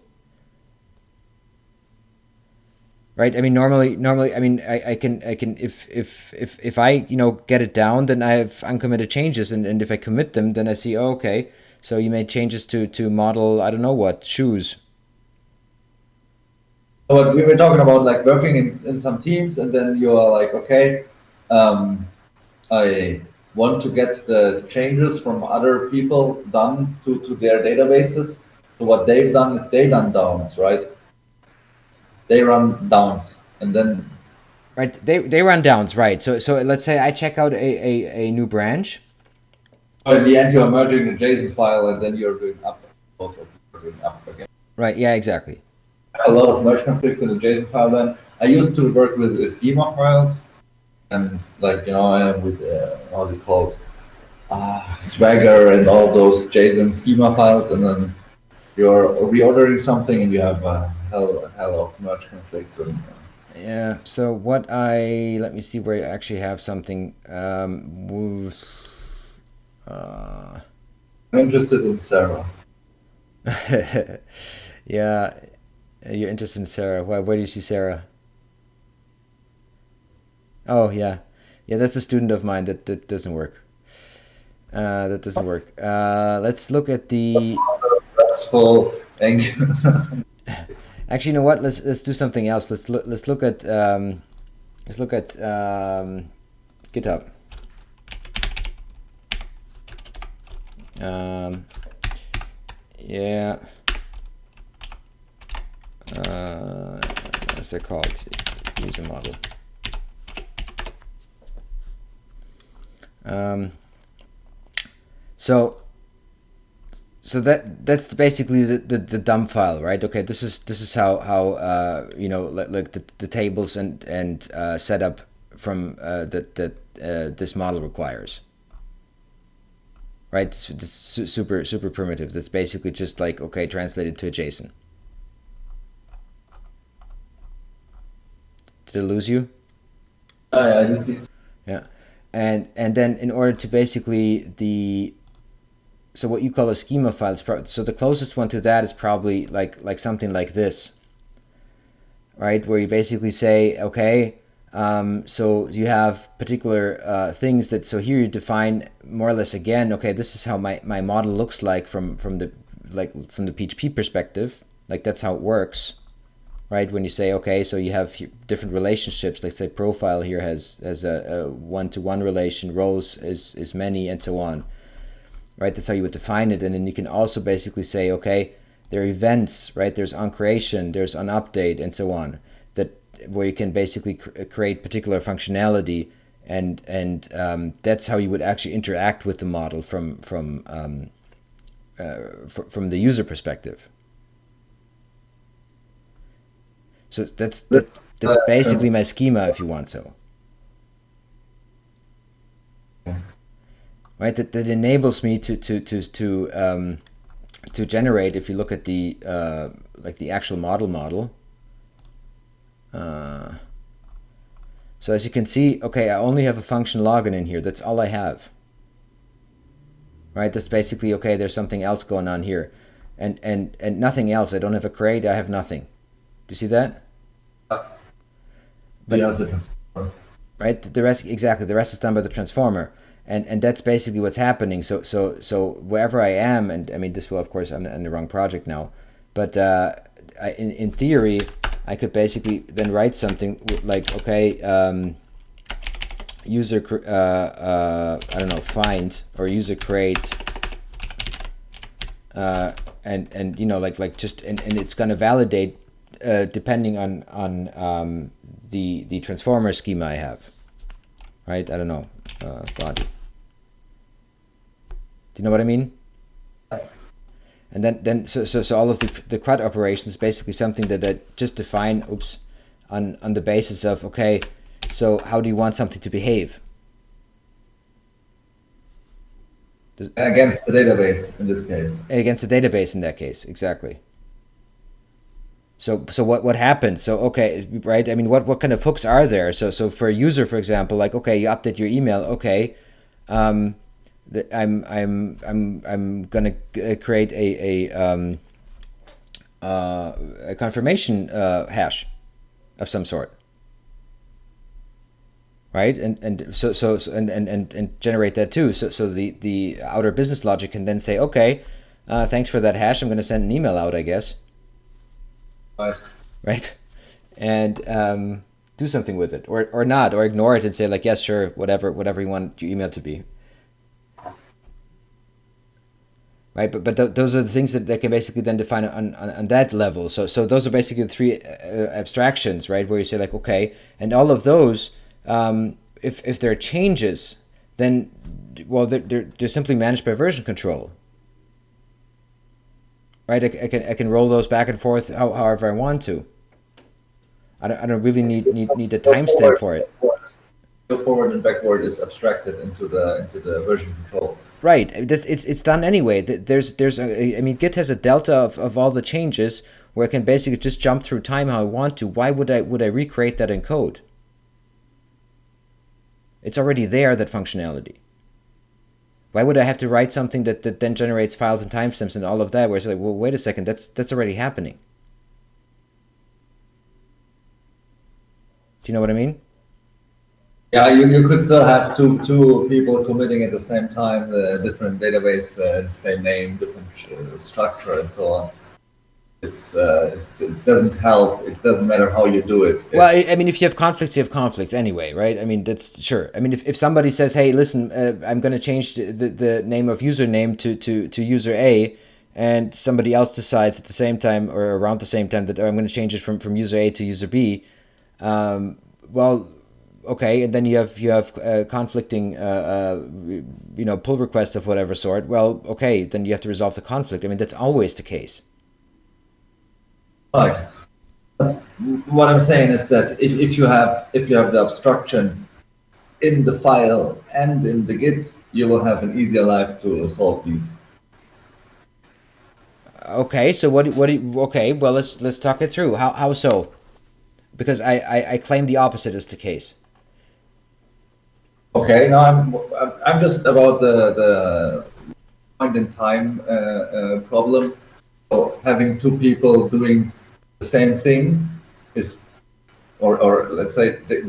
Right? I mean, normally, I mean, I can, if I, get it down, then I have uncommitted changes, and if I commit them, then I see, oh, okay, so you made changes to model, I don't know what, shoes. But we were talking about like working in some teams, and then you are like, okay, um, I want to get the changes from other people done to their databases. So what they've done is they done downs, right? They run downs, and then Right? They run downs, right? So let's say I check out a new branch. in the end you're merging the JSON file, and then you're doing up, both of you are doing up again. Right? Yeah, exactly. A lot of merge conflicts in the JSON file. Then I used to work with schema files, and like with how's it called, Swagger and all those JSON schema files, and then you're reordering something, and you have hell of merge conflicts. And Yeah. So let me see where I actually have something. I'm interested in Sarah. Yeah, you're interested in Sarah. Where do you see Sarah? Oh, yeah. Yeah, that's a student of mine. That doesn't work. That doesn't work. Let's look at the. Restful. Thank you. Actually, you know what? Let's do something else. Let's look at GitHub. Yeah. What's that called? User model. So that's basically the dump file, right? Okay, this is how like the tables and setup from that this model requires. Right, it's super primitive. That's basically just like, okay, translated to a JSON. Did I lose you? I do see. Yeah, and then in order to basically so what you call a schema file is so the closest one to that is probably like something like this, right? Where you basically say, okay, so you have particular things that, so here you define more or less again, okay, this is how my model looks like from the PHP perspective, like that's how it works, right? When you say, okay, so you have different relationships, like say profile here has a one-to-one relation, rows is many, and so on, right? That's how you would define it. And then you can also basically say, okay, there are events, right? There's on creation, there's on update, and so on, that where you can basically create particular functionality, and that's how you would actually interact with the model from the user perspective. So that's basically my schema, if you want so. Right, that enables me to generate. If you look at the like the actual model. So as you can see, okay, I only have a function login in here. That's all I have. Right, that's basically, okay, there's something else going on here, and nothing else. I don't have a create. I have nothing. Do you see that? But yeah, the transformer. Right, the rest, exactly. The rest is done by the transformer. And that's basically what's happening. So wherever I am, and I mean, this will, of course, I'm in the wrong project now, but in theory, I could basically then write something like, okay, user I don't know, find, or user create, and like just and it's going to validate depending on the transformer schema I have, right? I don't know. Body. Do you know what I mean? And then so all of the CRUD operations is basically something that I just define. Oops, on the basis of, okay, so how do you want something to behave? Against the database in this case. Against the database in that case, exactly. So what happens? So okay, right? I mean, what kind of hooks are there? So for a user, for example, like, okay, you update your email. Okay, I'm gonna create a confirmation hash of some sort, right? And generate that too. So the outer business logic can then say, okay, thanks for that hash. I'm gonna send an email out, I guess. Right. Right, and do something with it, or not, or ignore it and say like, yes, sure, whatever you want your email to be. Right, but those are the things that can basically then define on that level. So those are basically the three abstractions, right, where you say like, okay, and all of those, if there are changes, then, well, they're simply managed by version control. Right, I can roll those back and forth however I want to. I don't really need a timestamp for it. Go forward and backward is abstracted into the version control. Right, it's done anyway. I mean, Git has a delta of all the changes where I can basically just jump through time how I want to. Why would I recreate that in code? It's already there, that functionality. Why would I have to write something that then generates files and timestamps and all of that? Where it's like, well, wait a second, that's already happening. Do you know what I mean? Yeah, you could still have two people committing at the same time, the different database, same name, different structure, and so on. It doesn't help. It doesn't matter how you do it. Well, I mean, if you have conflicts, you have conflicts anyway, right? I mean, that's sure. I mean, if somebody says, hey, listen, I'm going to change the name of username to user A, and somebody else decides at the same time or around the same time that, oh, I'm going to change it from user A to user B, well, okay, and then you have conflicting pull requests of whatever sort. Well, okay, then you have to resolve the conflict. I mean, that's always the case. Right. What I'm saying is that if you have the abstraction in the file and in the Git, you will have an easier life to solve these. Okay, so okay, well, let's talk it through. How so? Because I claim the opposite is the case. Okay, now I'm just about the point in time problem. So having two people doing the same thing is, or let's say they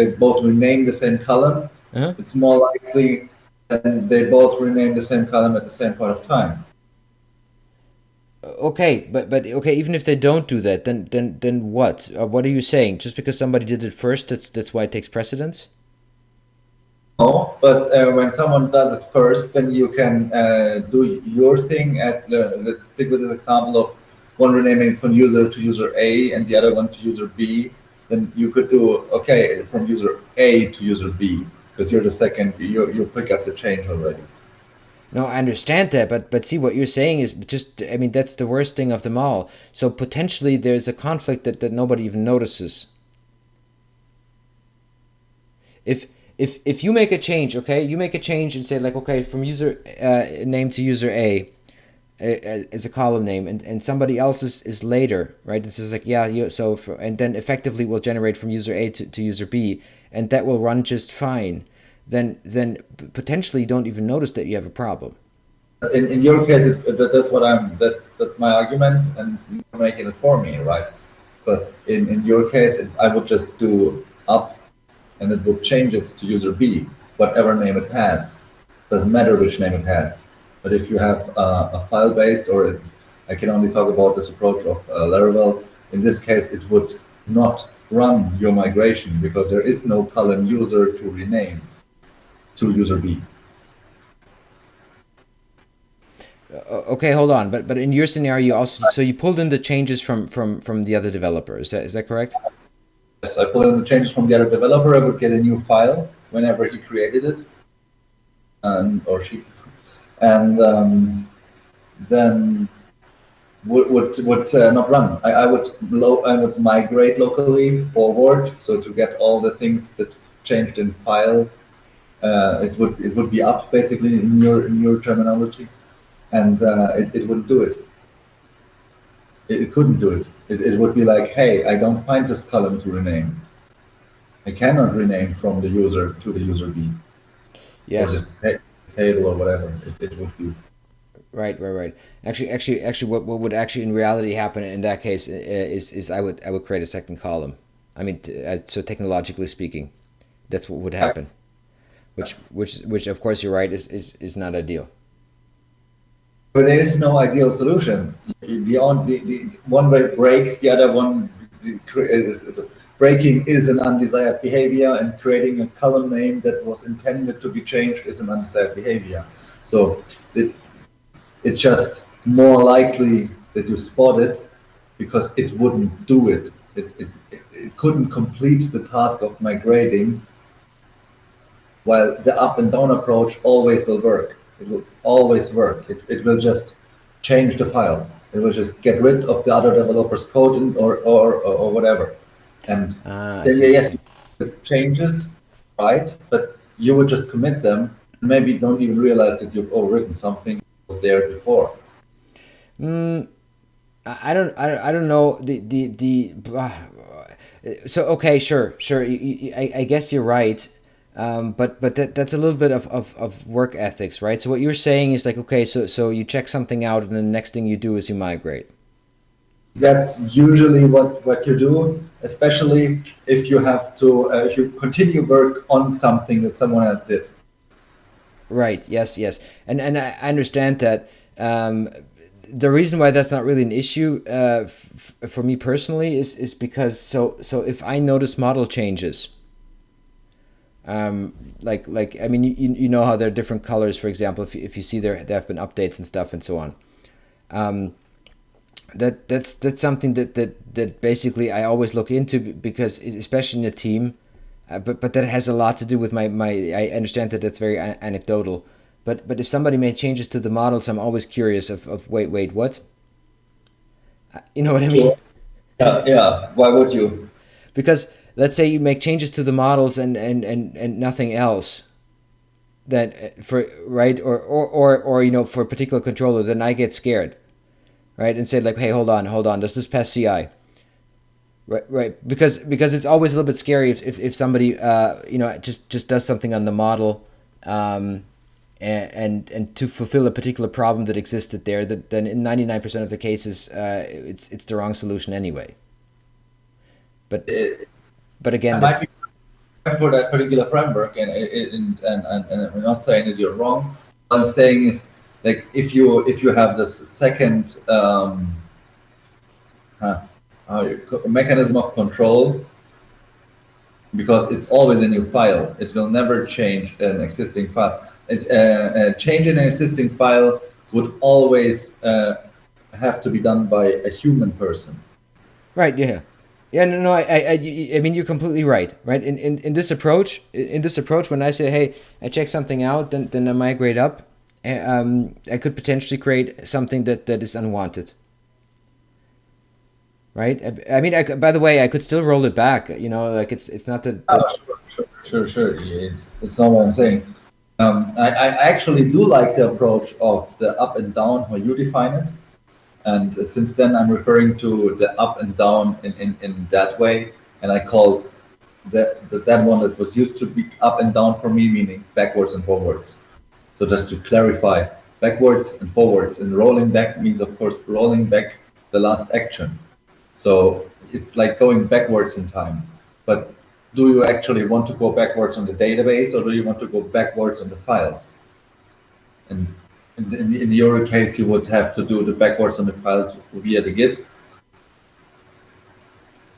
both rename the same column. Uh-huh. It's more likely that they both rename the same column at the same point of time. Okay, but okay, even if they don't do that, then what? What are you saying? Just because somebody did it first, that's why it takes precedence? No, but when someone does it first, then you can do your thing. As let's stick with the example of one renaming from user to user A and the other one to user B. Then you could do okay from user A to user B because you're the second. You pick up the change already. No, I understand that, but see, what you're saying is just, I mean, that's the worst thing of them all. So potentially there's a conflict that nobody even notices. If you make a change, okay, you make a change and say like, okay, from user name to user A as a column name, and somebody else is later, right? This is like, yeah, and then effectively will generate from user A to user B, and that will run just fine. Then potentially you don't even notice that you have a problem. In your case, that's my argument, and you're making it for me, right? Because in your case, I would just do up, and it would change it to user B, whatever name it has. Doesn't matter which name it has. But if you have a file-based, I can only talk about this approach of Laravel. In this case, it would not run your migration because there is no column user to rename to user B. Okay, hold on. But in your scenario, you also, so you pulled in the changes from the other developer. Is that correct? Yes, I pulled in the changes from the other developer. I would get a new file whenever he created it, or she, and then would not run. I would migrate locally forward, so to get all the things that changed in file, it would be up basically in your terminology, and it wouldn't do it. It couldn't do it. It would be like, hey, I don't find this column to rename. I cannot rename from the user to the user B or Yes. this table or whatever it would be. Right. Actually, what would actually in reality happen in that case is I would create a second column. I mean, so technologically speaking, that's what would happen. Which of course you're right is not ideal. But there is no ideal solution. The one way breaks, the other one breaking is an undesired behavior, and creating a column name that was intended to be changed is an undesired behavior. So it, it's just more likely that you spot it because it wouldn't do it. It couldn't complete the task of migrating, while the up and down approach always will work. It will always work. It will just change the files. It will just get rid of the other developer's code or whatever. And Ah, I then, see what you're yes, saying. it changes, right? But you would just commit them, and maybe don't even realize that you've overwritten something that was there before. I don't know the so okay, sure, I guess you're right. But that's a little bit of work ethics, right? So what you're saying is like, okay, so you check something out and the next thing you do is you migrate. That's usually what you do, especially if you have to, if you continue work on something that someone else did. Right. Yes. And I understand that. The reason why that's not really an issue for me personally is because so if I notice model changes, like I mean you know how there are different colors, for example, if you see there have been updates and stuff and so on. That's something that basically I always look into because especially in a team, but that has a lot to do with my I understand that that's very anecdotal, but if somebody made changes to the models, I'm always curious of wait what, you know what I mean? Sure. Yeah. Why would you? Because let's say you make changes to the models and nothing else, then for right or for a particular controller, then I get scared, right, and say like, hey, hold on, does this pass CI? Right, because it's always a little bit scary if somebody just does something on the model, and to fulfill a particular problem that existed there, that then in 99% of the cases it's the wrong solution anyway. But It, but again, might be that's for that particular framework, and I'm not saying that you're wrong. What I'm saying is, like, if you have this second uh, mechanism of control, because it's always a new file. It will never change an existing file. Changing an existing file would always have to be done by a human person. right. Yeah. No. I mean, you're completely right. Right. In this approach, when I say, hey, I check something out, then I migrate up. I could potentially create something that is unwanted. Right. I mean, by the way, I could still roll it back. Like it's not that. Oh, sure. It's not what I'm saying. I actually do like the approach of the up and down, how you define it. And since then, I'm referring to the up and down in that way. And I call that one that was used to be up and down for me, meaning backwards and forwards. So just to clarify, backwards and forwards. And rolling back means, of course, rolling back the last action. So it's like going backwards in time. But do you actually want to go backwards on the database, or do you want to go backwards on the files? And in your case, you would have to do the backwards on the files via the Git,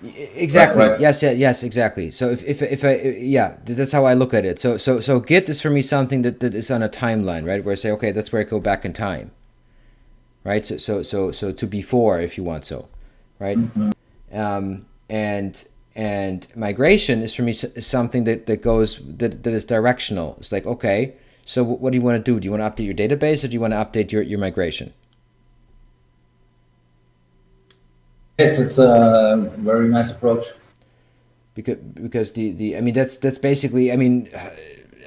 right? Exactly. Right. Yes, exactly. So if I yeah, that's how I look at it. So Git is for me something that is on a timeline, right? Where I say, okay, that's where I go back in time, right? So to before, if you want, so, right? And migration is for me something that goes that is directional. It's like, okay, so what do you want to do? Do you want to update your database or do you want to update your migration? It's a very nice approach. Because the I mean that's basically I mean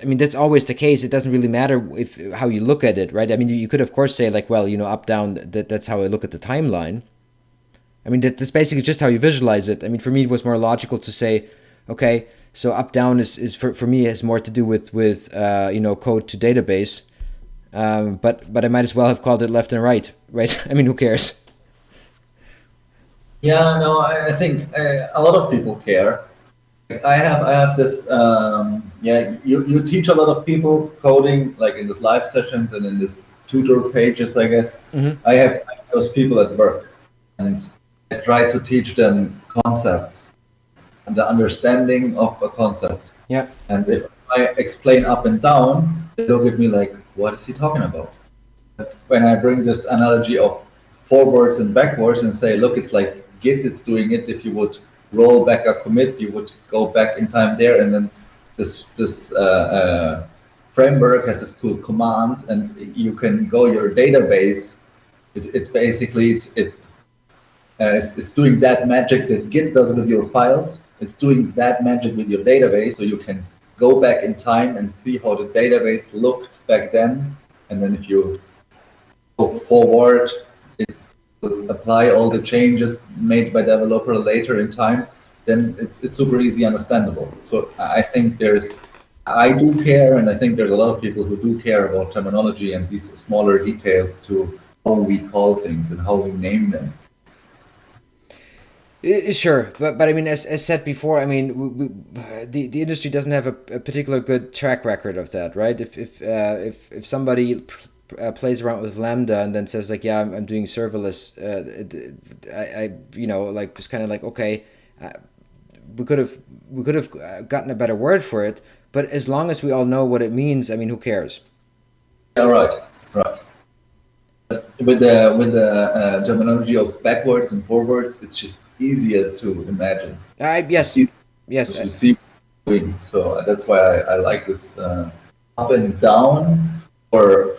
that's always the case. It doesn't really matter if how you look at it, right? I mean you could of course say like, well, up down, that's how I look at the timeline. I mean that's basically just how you visualize it. I mean for me it was more logical to say, okay, so up down is for me has more to do with code to database. But I might as well have called it left and right, right? I mean who cares? Yeah, no, I think a lot of people care. I have this yeah, you teach a lot of people coding like in this live sessions and in this tutor pages, I guess. Mm-hmm. I have those people at work and I try to teach them concepts and the understanding of a concept. Yeah. And if I explain up and down, they look at me like, what is he talking about? But when I bring this analogy of forwards and backwards and say, look, it's like Git, it's doing it. If you would roll back a commit, you would go back in time there, and then this framework has this cool command, and you can go your database. It basically it's doing that magic that Git does with your files. It's doing that magic with your database, so you can go back in time and see how the database looked back then, and then if you go forward, it will apply all the changes made by developer later in time, then it's super easy understandable. So I think I do care, and I think there's a lot of people who do care about terminology and these smaller details to how we call things and how we name them. Sure, but I mean, as said before, I mean, the industry doesn't have a particular good track record of that, right? If somebody plays around with Lambda and then says like, yeah, I'm doing serverless, I like it's kind of like, okay, uh, we could have gotten a better word for it, but as long as we all know what it means, I mean, who cares? Yeah, right, right. With the terminology of backwards and forwards, it's just easier to imagine. It's Yes, easier yes, to see what we're doing. So that's why I like this up and down for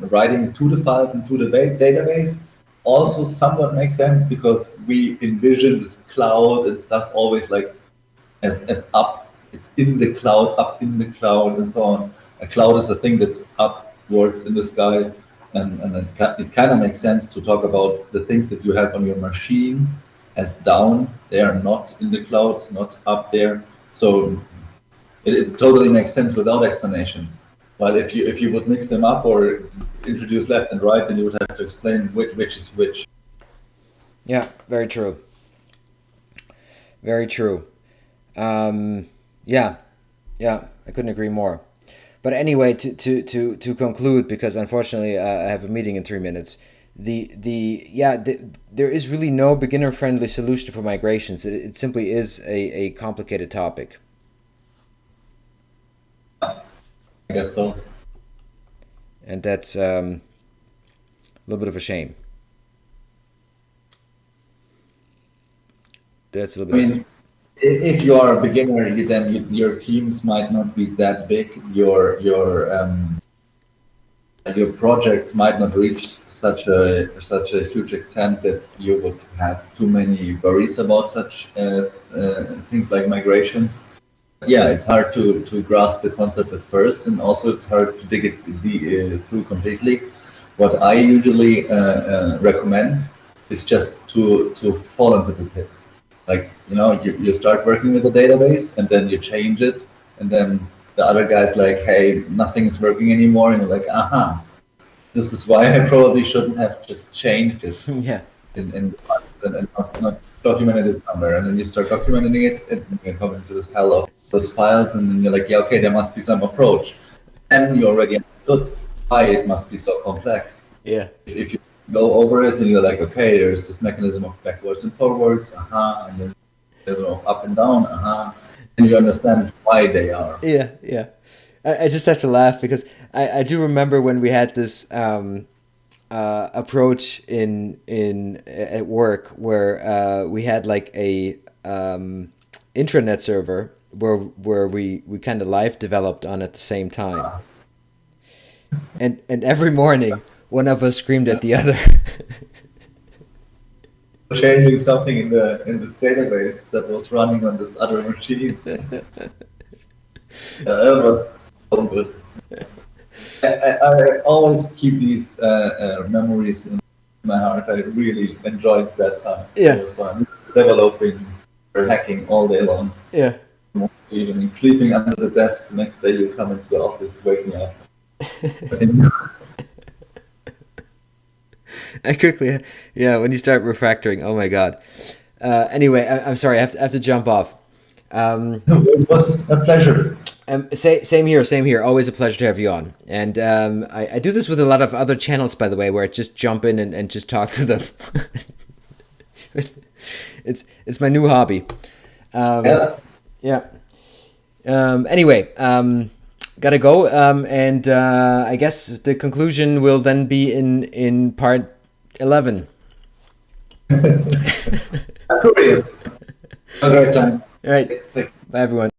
writing to the files and to the database. Also, somewhat makes sense because we envision this cloud and stuff always like as up. It's in the cloud, up in the cloud, and so on. A cloud is a thing that's upwards in the sky, and it kind of makes sense to talk about the things that you have on your machine as down. They are not in the cloud, not up there. So it totally makes sense without explanation. While if you would mix them up or introduce left and right, then you would have to explain which is which. yeah, very true, very true. Yeah, yeah, I couldn't agree more. But anyway, to conclude, because unfortunately I have a meeting in 3 minutes. There is really no beginner friendly solution for migrations. It simply is a complicated topic. I guess so. And that's a little bit of a shame. That's a I little bit. mean, if you are a beginner, your teams might not be that big. Your projects might not reach such a huge extent that you would have too many worries about such things like migrations. Yeah, it's hard to grasp the concept at first, and also it's hard to dig it through completely. What I usually recommend is just to fall into the pits. Like, you start working with a database and then you change it, and then the other guy's like, hey, nothing is working anymore, and you're like, aha, this is why I probably shouldn't have just changed it Yeah. in and not documented it somewhere. And then you start documenting it, and then you come into this hell of those files, and then you're like, yeah, okay, there must be some approach. And you already understood why it must be so complex. Yeah. If you go over it and you're like, okay, there's this mechanism of backwards and forwards, and then there's of up and down, and you understand why they are. Yeah, yeah. I just have to laugh because I do remember when we had this approach in at work where we had like a intranet server where we kind of live developed on at the same time, and every morning one of us screamed at the other. changing something in this database that was running on this other machine. That was so good. I always keep these memories in my heart. I really enjoyed that time. Yeah. So I'm developing or hacking all day long. Yeah. Evening, sleeping under the desk. The next day you come into the office, waking up. I quickly, yeah, when you start refactoring, oh my God. Anyway, I'm sorry, I have to jump off. It was a pleasure. Same here. Always a pleasure to have you on. And I do this with a lot of other channels, by the way, where I just jump in and just talk to them. It's my new hobby. Yeah. Anyway, gotta go. And I guess the conclusion will then be in part 11. I'm curious. Have a great time. All right. Bye, everyone.